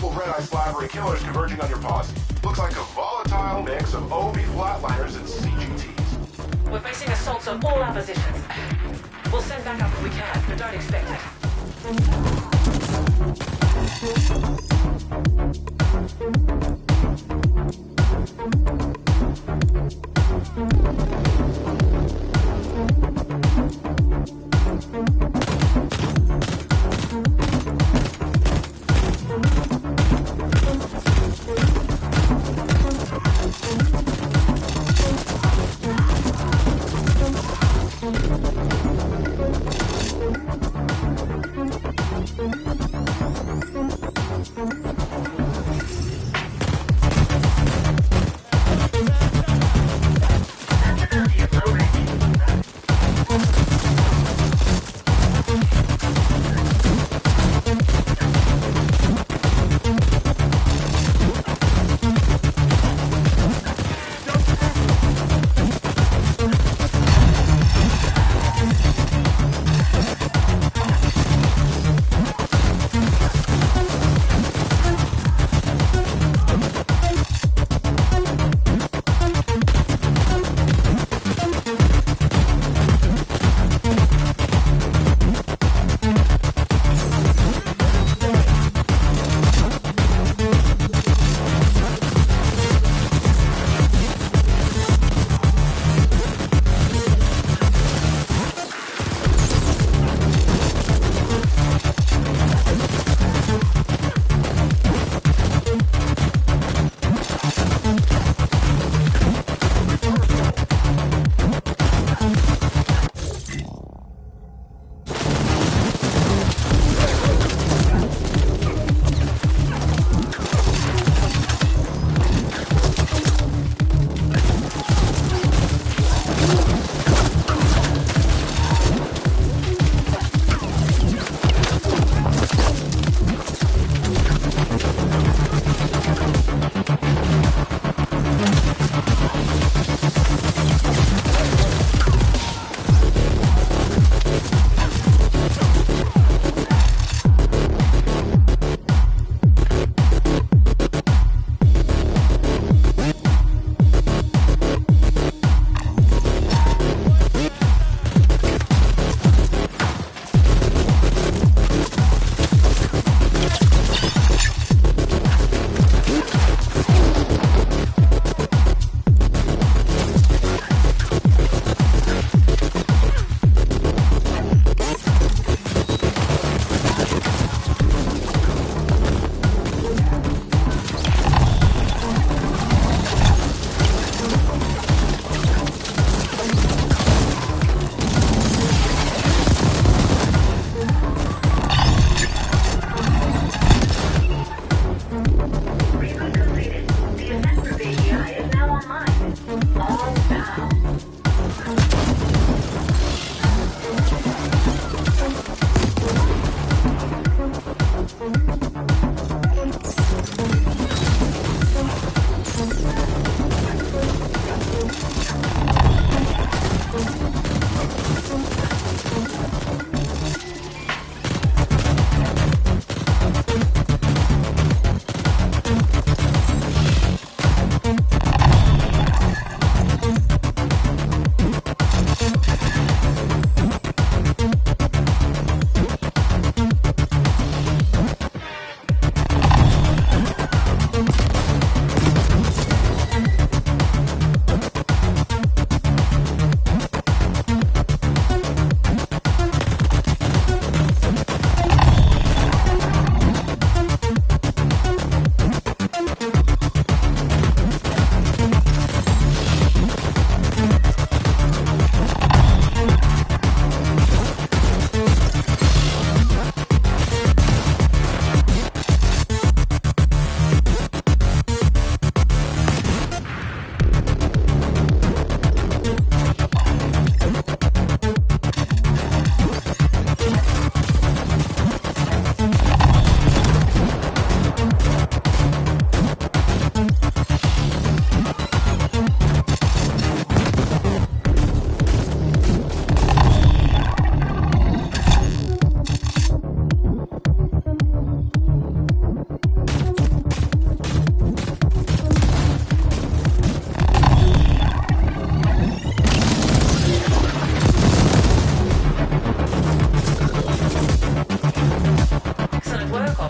multiple red-eye slavery killers converging on your posse. Looks like a volatile mix of OB flatliners and CGTs. We're facing assaults on all our positions. We'll send back up if we can, but don't expect it.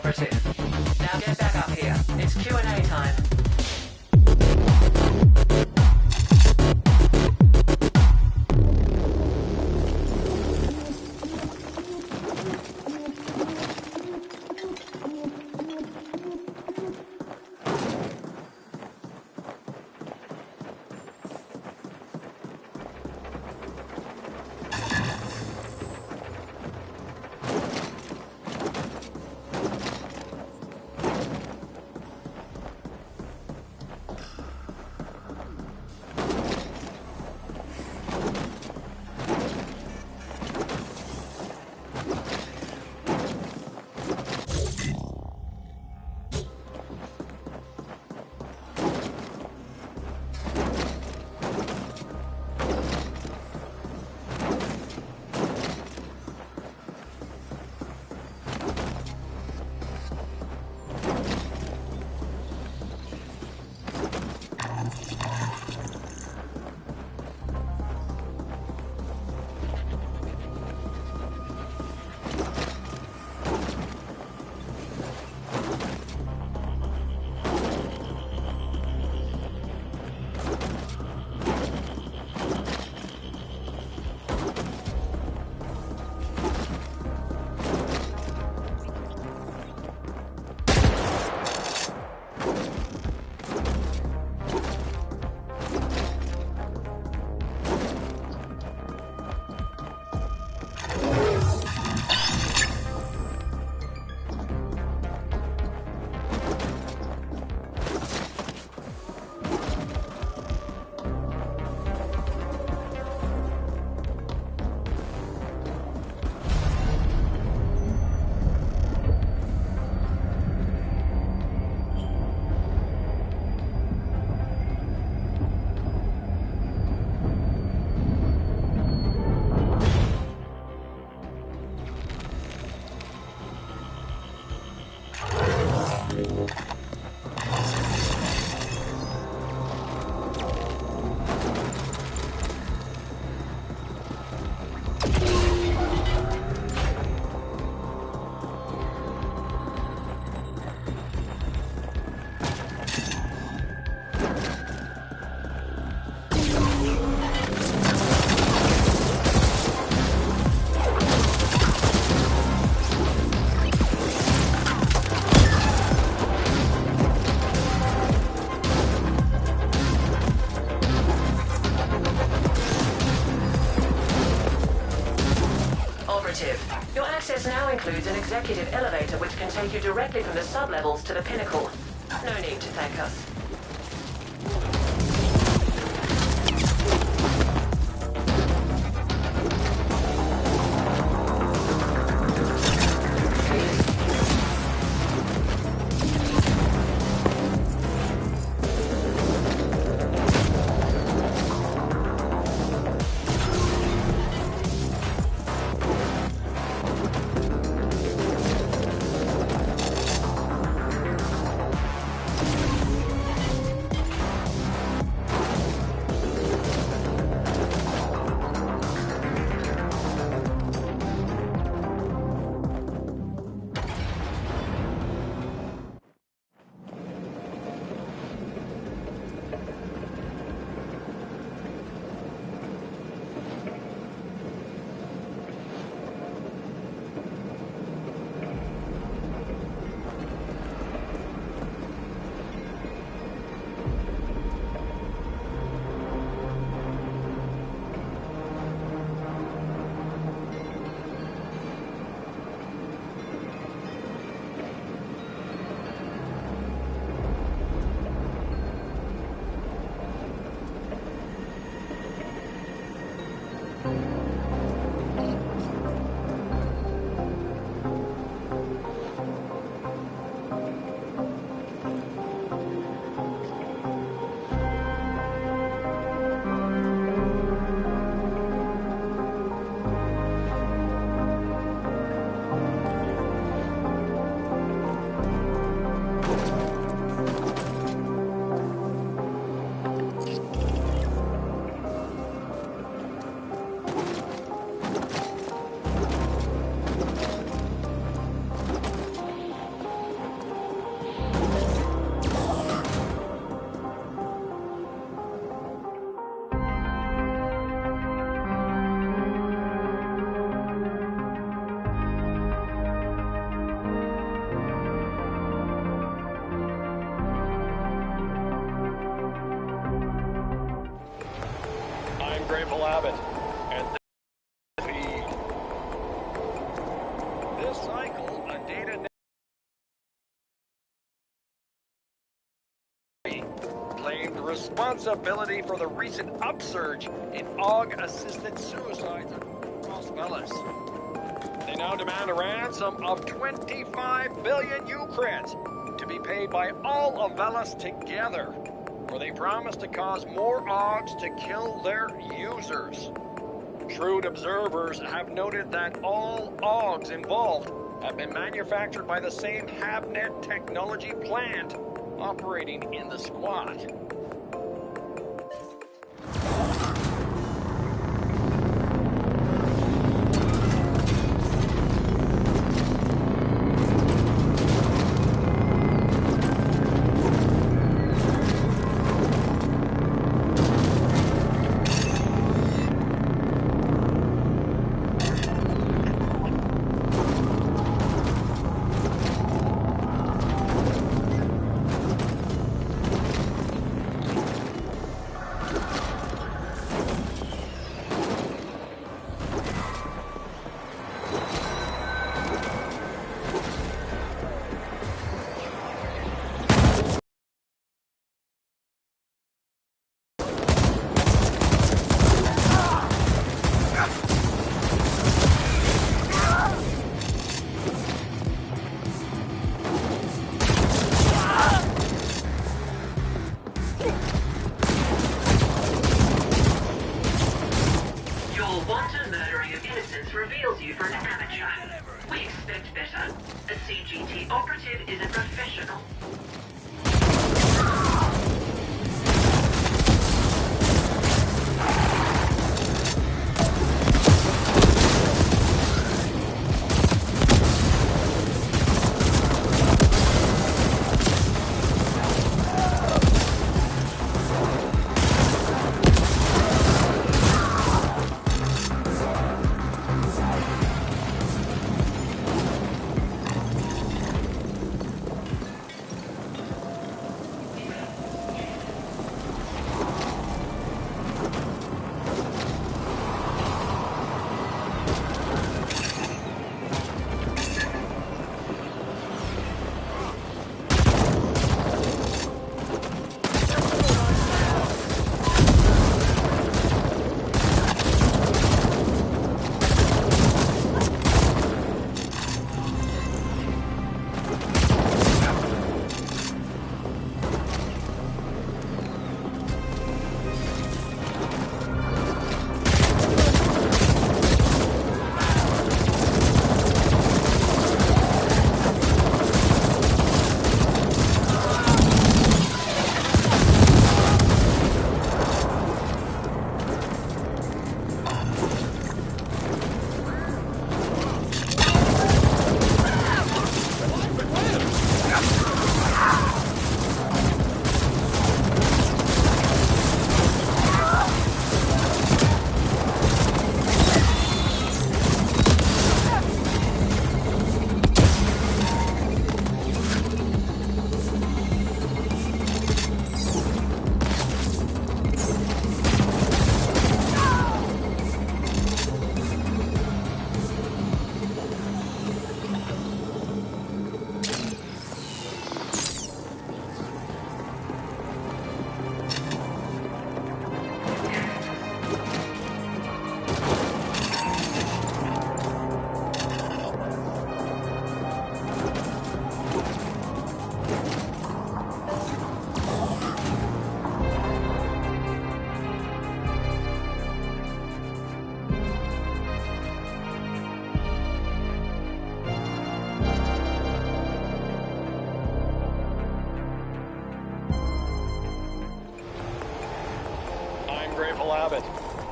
Operative. Now get back up here. It's Q&A time. Your access now includes an executive elevator which can take you directly from the sub-levels to the pinnacle. No need to thank us. Abbott, and feed. This cycle, a data claimed responsibility for the recent upsurge in AUG-assisted suicides across Velis. They now demand a ransom of 25 billion Ukraines to be paid by all of Velis together, where they promise to cause more AUGs to kill their users. Shrewd observers have noted that all AUGs involved have been manufactured by the same Habnet technology plant operating in the squat. reveals you for an amateur. We expect better. A CGT operative is a professional.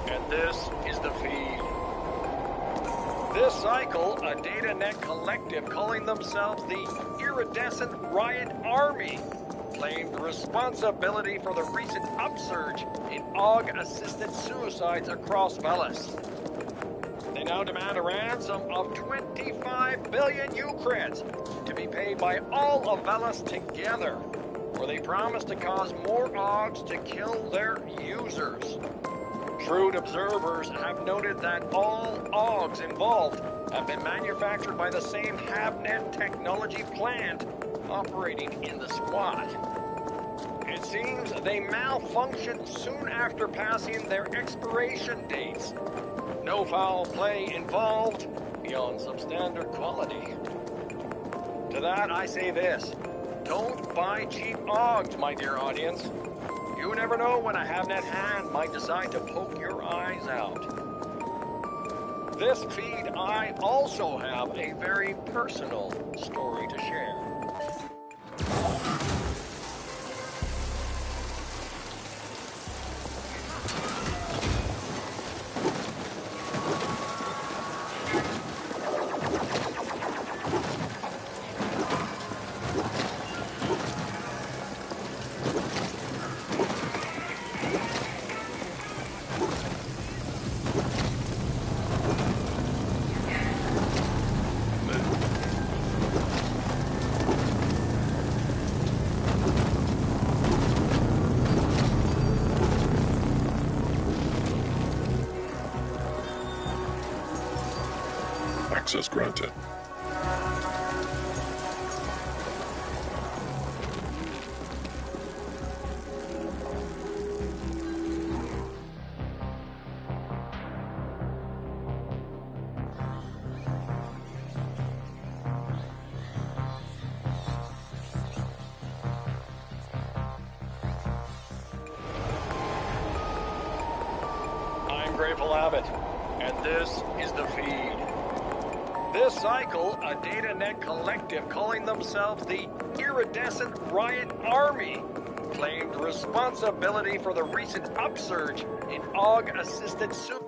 And this is the feed. This cycle, a data net collective calling themselves the Iridescent Riot Army claimed responsibility for the recent upsurge in AUG-assisted suicides across Velis. They now demand a ransom of 25 billion Ukraines to be paid by all of Velis together, where they promise to cause more AUGs to kill their users. Shrewd observers have noted that all AUGs involved have been manufactured by the same HabNet technology plant operating in the squad. It seems they malfunctioned soon after passing their expiration dates. No foul play involved beyond substandard quality. To that I say this: don't buy cheap AUGs, my dear audience. You never know when a HabNet hand might decide to poke your eyes out. This feed, I also have a very personal story to share. Access granted. I'm Grateful Abbott, and this is the feed. This cycle, a DataNet collective calling themselves the Iridescent Riot Army claimed responsibility for the recent upsurge in AUG-assisted suicide.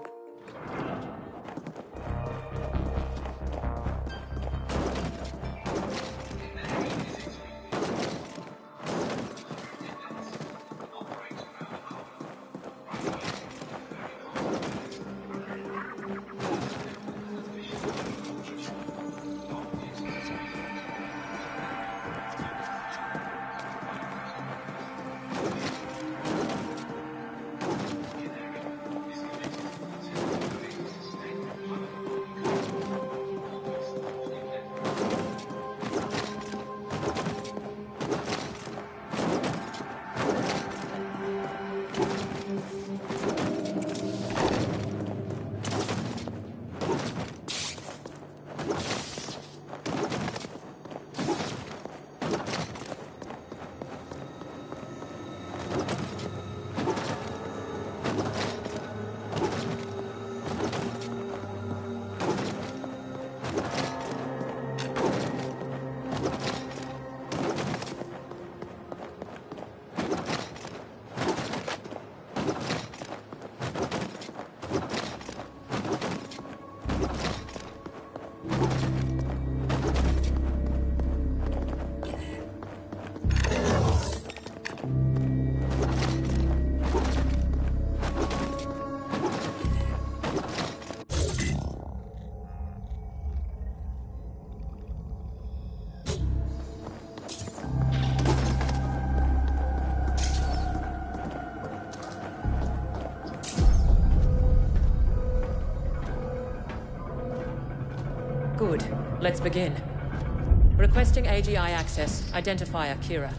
Good. Let's begin. Requesting AGI access. Identifier Kira.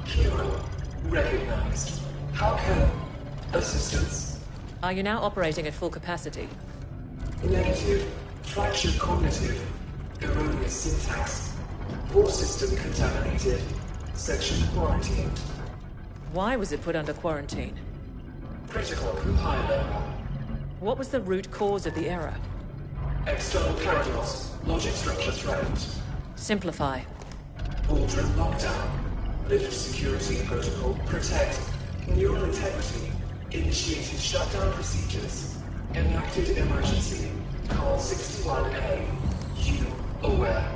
Kira, recognized. How can... assistance? Are you now operating at full capacity? Negative. Fractured cognitive. Erroneous syntax. Core system contaminated. Section quarantined. Why was it put under quarantine? Critical compiler. What was the root cause of the error? External paradox. Logic structure threatened. Simplify. Aldrin lockdown. Lift security protocol. Protect. Neural integrity. Initiated shutdown procedures. Enacted emergency. Call 61A. You aware.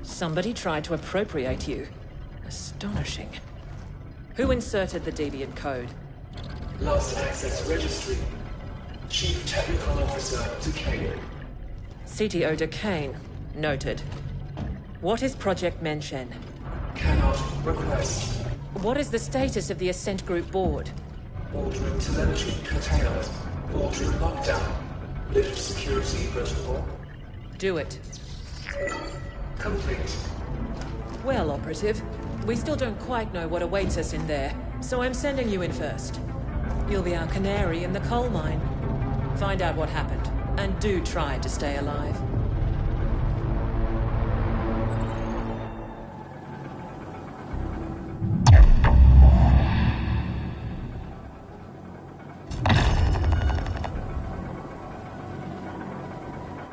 Somebody tried to appropriate you. Astonishing. Who inserted the deviant code? Last access registry. Chief Technical Officer Decay. CTO Decane. Noted. What is Project Menshen? Cannot request. What is the status of the Ascent Group board? Ordering telemetry curtailed. Ordering lockdown. Lift security protocol. Do it. Complete. Well, Operative, we still don't quite know what awaits us in there, so I'm sending you in first. You'll be our canary in the coal mine. Find out what happened, and do try to stay alive.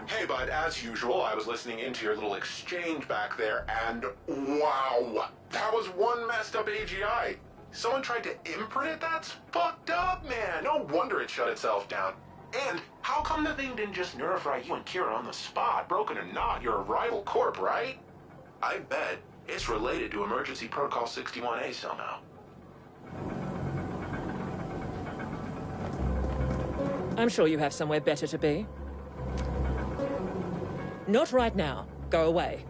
Hey, bud, as usual, I was listening into your little exchange back there, and wow, that was one messed up AGI. Someone tried to imprint it? That's fucked up, man. No wonder it shut itself down. And how come the thing didn't just nerve-fry you and Kira on the spot? Broken or not, you're a rival corp, right? I bet it's related to Emergency Protocol 61A somehow. I'm sure you have somewhere better to be. Not right now. Go away.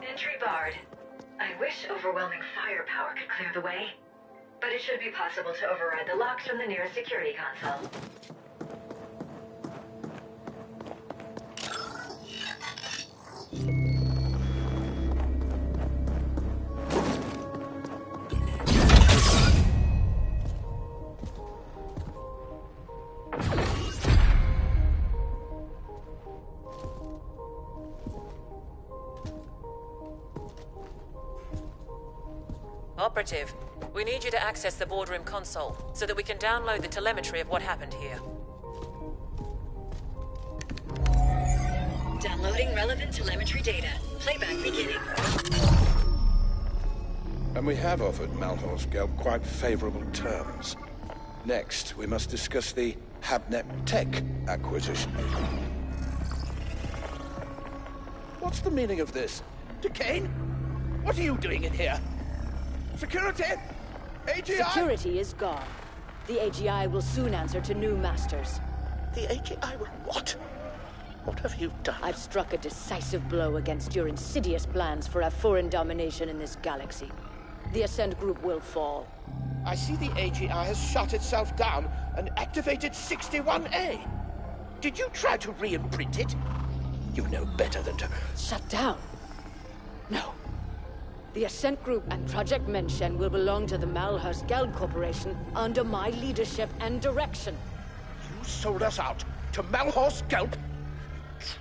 Entry barred. I wish overwhelming firepower could clear the way, but it should be possible to override the locks from the nearest security console. Operative, we need you to access the boardroom console so that we can download the telemetry of what happened here. Downloading relevant telemetry data. Playback beginning. And we have offered Malhor's Gelb quite favorable terms. Next, we must discuss the Habnet Tech acquisition. What's the meaning of this? Decane? What are you doing in here? Security? AGI? Security is gone. The AGI will soon answer to new masters. The AGI will what? What have you done? I've struck a decisive blow against your insidious plans for our foreign domination in this galaxy. The Ascent Group will fall. I see the AGI has shut itself down and activated 61A. Did you try to re-imprint it? You know better than to... Shut down? No. The Ascent Group and Project Menshen will belong to the Malhor's Gelb Corporation under my leadership and direction. You sold us out to Malhor's Gelb?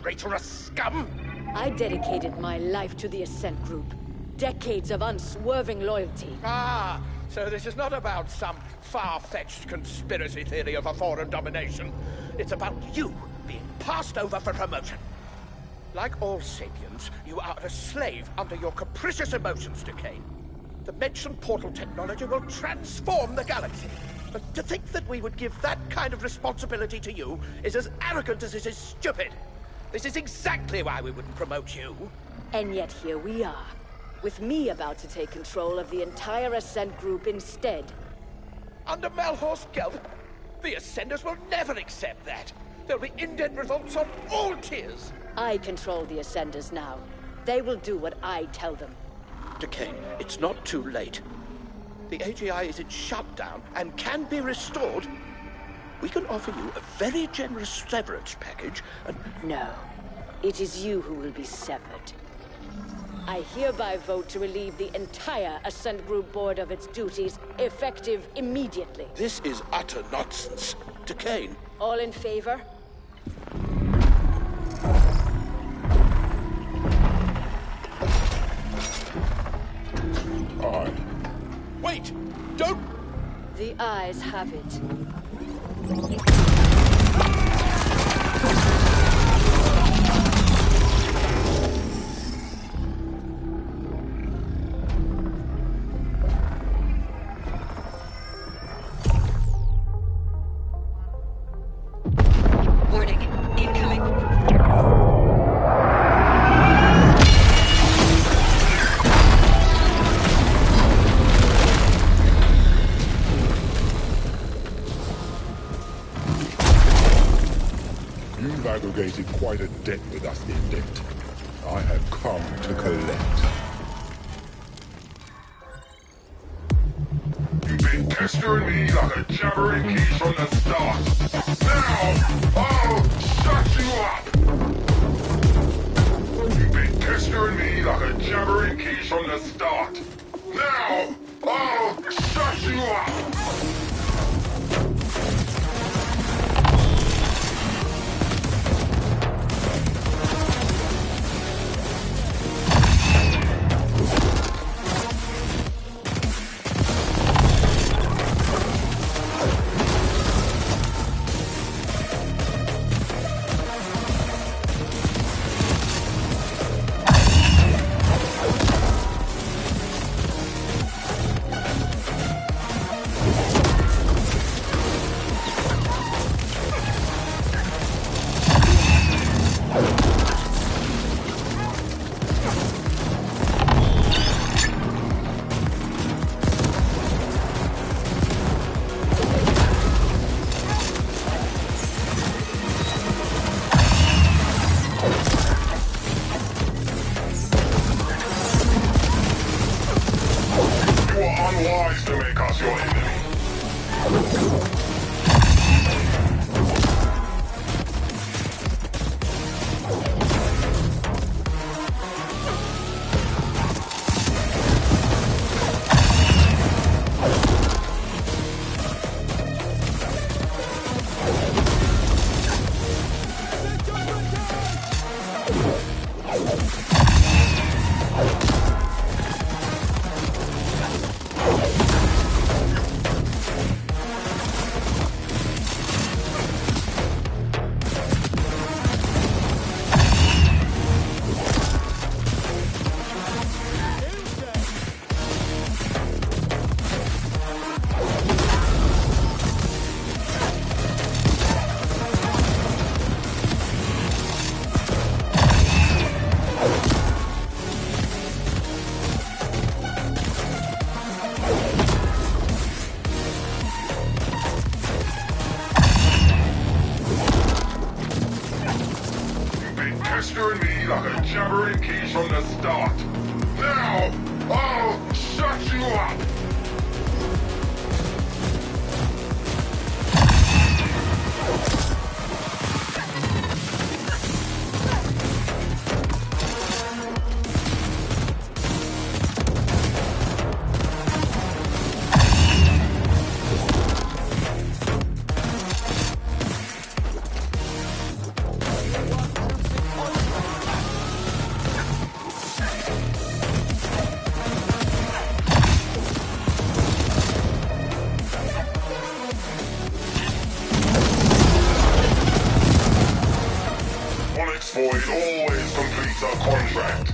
Traitorous scum! I dedicated my life to the Ascent Group. Decades of unswerving loyalty. Ah, so this is not about some far-fetched conspiracy theory of a foreign domination. It's about you being passed over for promotion. Like all sapiens, you are a slave under your capricious emotions, Decane. The Mention portal technology will transform the galaxy. But to think that we would give that kind of responsibility to you is as arrogant as it is stupid. This is exactly why we wouldn't promote you. And yet here we are, with me about to take control of the entire Ascent Group instead. Under Malhor's Gelb, the Ascenders will never accept that. There'll be indent revolts on all tiers. I control the Ascenders now. They will do what I tell them. Decane, it's not too late. The AGI is in shutdown and can be restored we can offer you a very generous severance package and... No. It is you who will be severed. I hereby vote to relieve the entire Ascent Group Board of its duties, effective immediately. This is utter nonsense. To Kane. All in favor? Aye. Wait! Don't... The ayes have it. Warning. Incoming. You've aggregated quite a debt with us, Indict. I have come to collect. You've been pestering me like a jabbering geese from the start. Now, I'll shut you up! You've been pestering me like a jabbering geese from the start. Now, I'll shut you up! Unwise to make us your enemy. Pestering me like a jabbering geese from the start. Now, I'll shut you up! Void always completes our contract.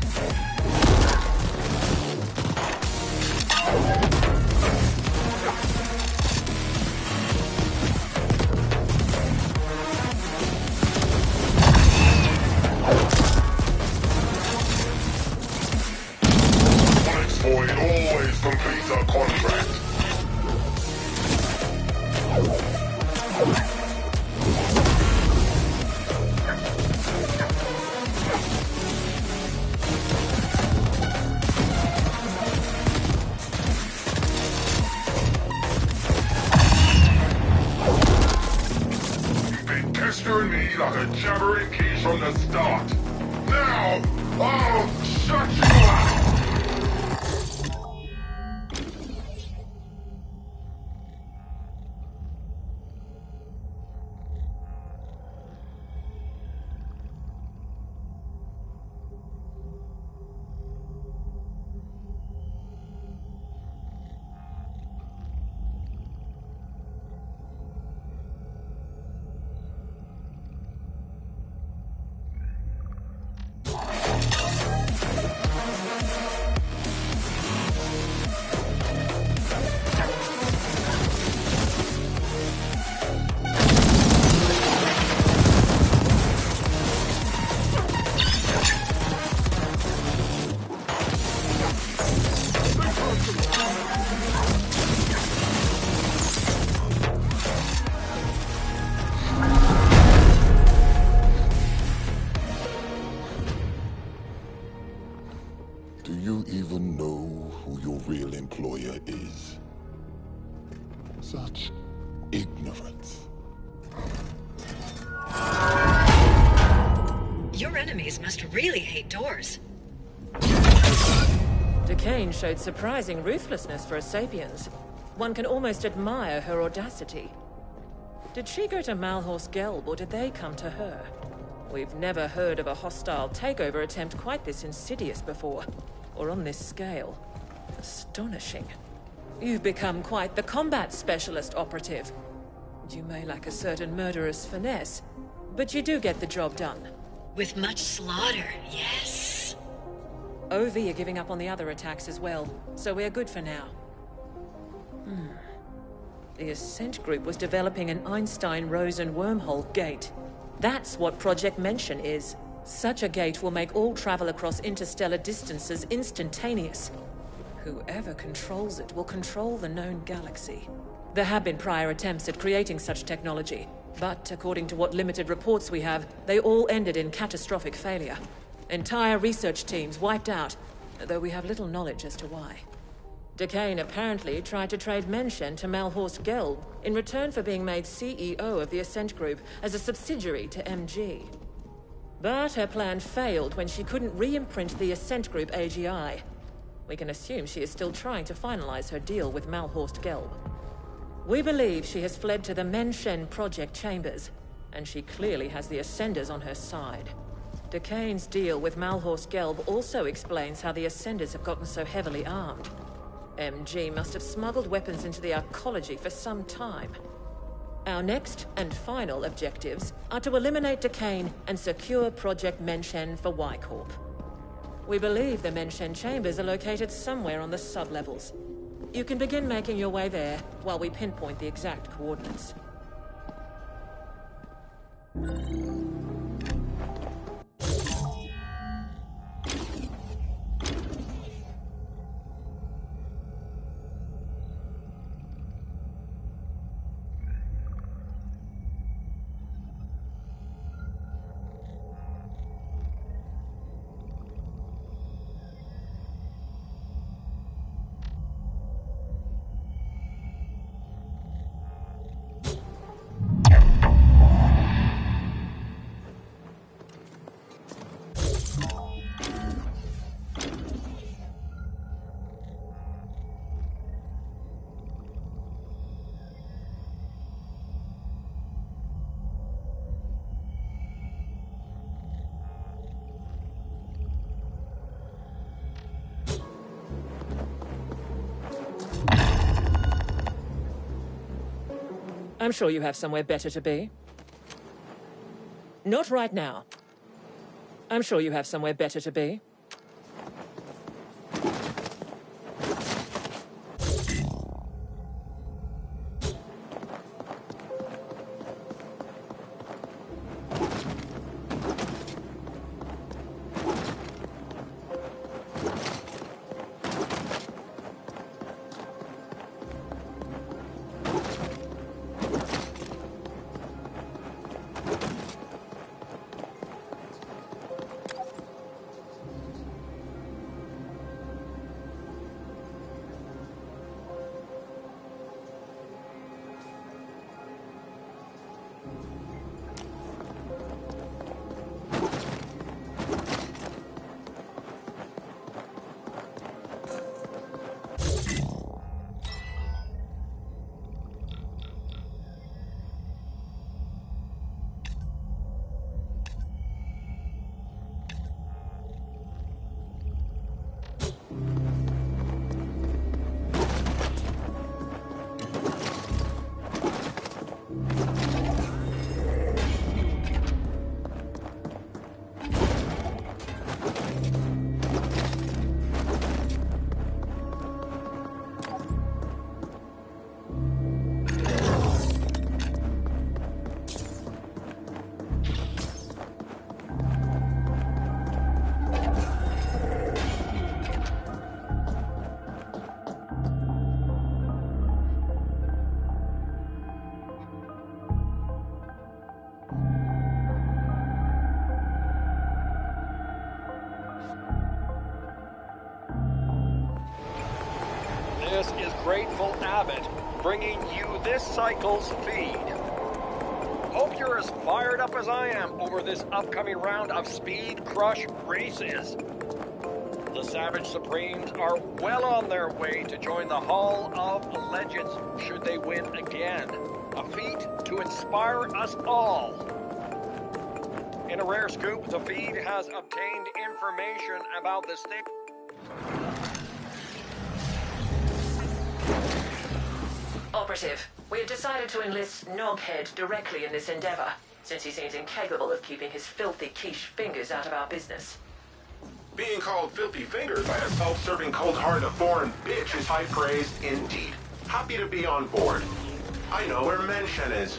Void always completes our contract. like a jabbering quiche from the start. Now, I'll shut you up! Do you even know who your real employer is? Such ignorance. Your enemies must really hate doors. Decane showed surprising ruthlessness for a Sapiens. One can almost admire her audacity. Did she go to Malhorse Gelb, or did they come to her? We've never heard of a hostile takeover attempt quite this insidious before, or on this scale. Astonishing. You've become quite the combat specialist, Operative. You may lack a certain murderous finesse, but you do get the job done. With much slaughter, yes. OV are giving up on the other attacks as well, so we're good for now. The Ascent Group was developing an Einstein-Rosen wormhole gate. That's what Project Mention is. Such a gate will make all travel across interstellar distances instantaneous. Whoever controls it will control the known galaxy. There have been prior attempts at creating such technology, but according to what limited reports we have, they all ended in catastrophic failure. Entire research teams wiped out, though we have little knowledge as to why. Decane apparently tried to trade Mention to Malhorse Gelb in return for being made CEO of the Ascent Group as a subsidiary to MG. But her plan failed when she couldn't re-imprint the Ascent Group AGI. We can assume she is still trying to finalize her deal with Malhorse Gelb. We believe she has fled to the Mention Project chambers, and she clearly has the Ascenders on her side. Decane's deal with Malhorse Gelb also explains how the Ascenders have gotten so heavily armed. MG must have smuggled weapons into the arcology for some time. Our next and final objectives are to eliminate Decane and secure Project Mention for Y-Corp. We believe the Mention chambers are located somewhere on the sublevels. You can begin making your way there while we pinpoint the exact coordinates. I'm sure you have somewhere better to be. Not right now. I'm sure you have somewhere better to be. is Grateful Abbott, bringing you this cycle's feed. Hope you're as fired up as I am over this upcoming round of Speed Crush races. The Savage Supremes are well on their way to join the Hall of Legends should they win again. A feat to inspire us all. In a rare scoop, the feed has obtained information about the state. Operative, we have decided to enlist Noghead directly in this endeavor, since he seems incapable of keeping his filthy quiche fingers out of our business. Being called filthy fingers by a self-serving, cold-hearted foreign bitch is high praise indeed. Happy to be on board. I know where Menshen is.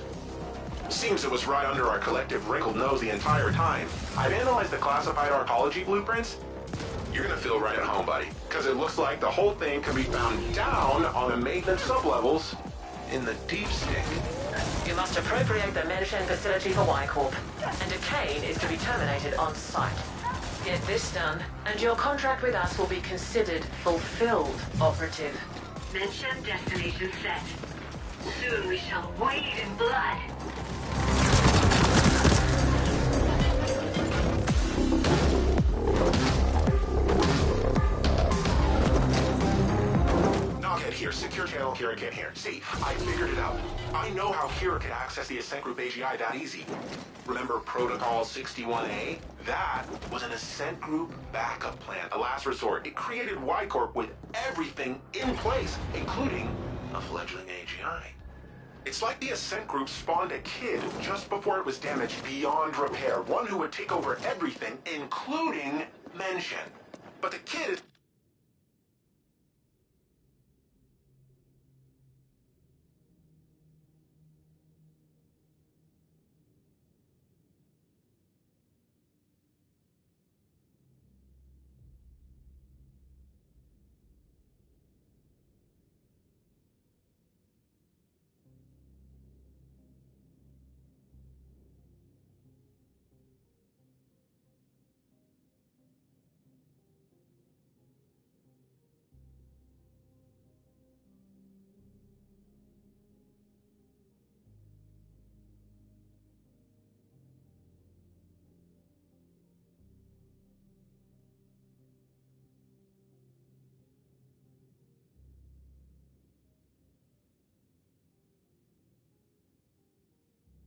Seems it was right under our collective wrinkled nose the entire time. I've analyzed the classified arcology blueprints. You're gonna feel right at home, buddy, because it looks like the whole thing can be found down on the maintenance sublevels in the deep stink. You must appropriate the Menshen facility for Y-Corp, and a cane is to be terminated on site. Get this done, and your contract with us will be considered fulfilled, Operative. Menshen destination set. Soon we shall wade in blood. Noghead here, secure channel Kira here. See, I figured it out. I know how Kira could access the Ascent Group AGI that easy. Remember Protocol 61A? That was an Ascent Group backup plan, a last resort. It created Y-Corp with everything in place, including a fledgling AGI. It's like the Ascent Group spawned a kid just before it was damaged beyond repair, one who would take over everything, including Menshen. But the kid is...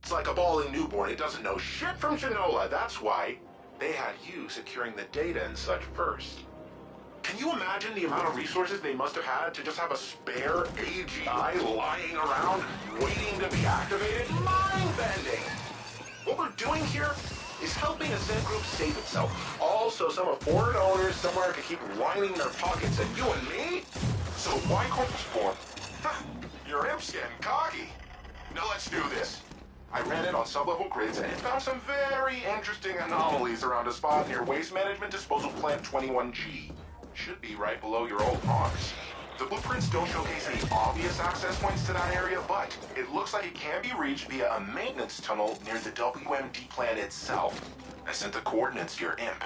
It's like a bawling newborn. It doesn't know shit from Shinola. That's why they had you securing the data and such first. Can you imagine the amount of resources they must have had to just have a spare AGI lying around, waiting to be activated? Mind-bending! What we're doing here is helping Ascent Group save itself. Also, some of foreign owners somewhere can keep lining their pockets, and you and me? So why Corp was born? Ha! Your imp's getting cocky. Now let's do this. I ran it on sublevel grids and it found some very interesting anomalies around a spot near Waste Management Disposal Plant 21G. Should be right below your old marks. The blueprints don't showcase any obvious access points to that area, but it looks like it can be reached via a maintenance tunnel near the WMD plant itself. I sent the coordinates to your imp.